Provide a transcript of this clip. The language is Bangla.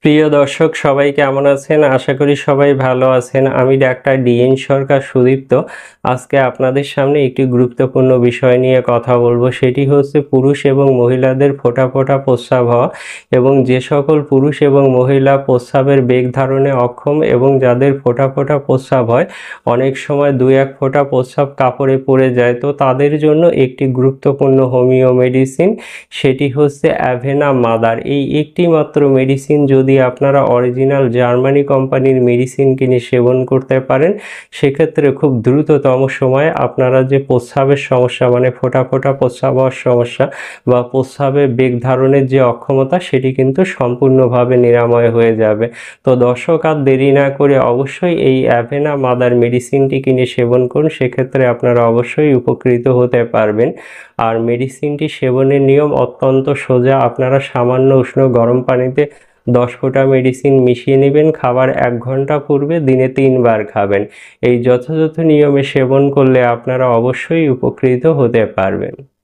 প্রিয় দর্শক সবাই কেমন আছেন? আশা করি সবাই ভালো আছেন। আমি ডাক্তার ডিএন সরকার সুদীপ্ত। আজকে আপনাদের সামনে একটি গুরুত্বপূর্ণ বিষয় নিয়ে কথা বলবো। সেটি হচ্ছে পুরুষ এবং মহিলাদের ফোঁটা, ফোঁটা প্রস্রাব হওয়া এবং যে সকল পুরুষ এবং মহিলা প্রস্রাবের বেগ ধারণে অক্ষম এবং যাদের ফোঁটা, ফোঁটা প্রস্রাব হয়, অনেক সময় ২-১ ফোঁটা প্রস্রাব কাপড়ে পড়ে যায়। তো তাদের জন্য একটি গুরুত্বপূর্ণ হোমিও মেডিসিন, সেটি হচ্ছে অ্যাভেনা মাদার। এই একটি মাত্র মেডিসিন যদি আপনারা অরিজিনাল জার্মানি কোম্পানির মেডিসিন কিনে সেবন করতে পারেন, সেক্ষেত্রে খুব দ্রুততম সময়ে আপনারা যে প্রস্রাবের সমস্যা মানে ফোঁটা, ফোঁটা প্রস্রাব হওয়ার সমস্যা বা প্রস্রাবে বেগ ধারণের যে অক্ষমতা, সেটি কিন্তু সম্পূর্ণভাবে নিরাময় হয়ে যাবে। তো দর্শক, আর দেরি না করে অবশ্যই এই অ্যাভেনা মাদার মেডিসিনটি কিনে সেবন করুন, সেক্ষেত্রে আপনারা অবশ্যই উপকৃত হতে পারবেন। আর মেডিসিনটি সেবনের নিয়ম অত্যন্ত সোজা। আপনারা সামান্য উষ্ণ গরম পানিতে 10 ফোঁটা মেডিসিন মিশিয়ে নেবেন, খাবার 1 ঘন্টা পূর্বে দিনে 3 বার খাবেন। এই যথাযথ নিয়মে সেবন করলে আপনারা অবশ্যই উপকৃত হতে পারবেন।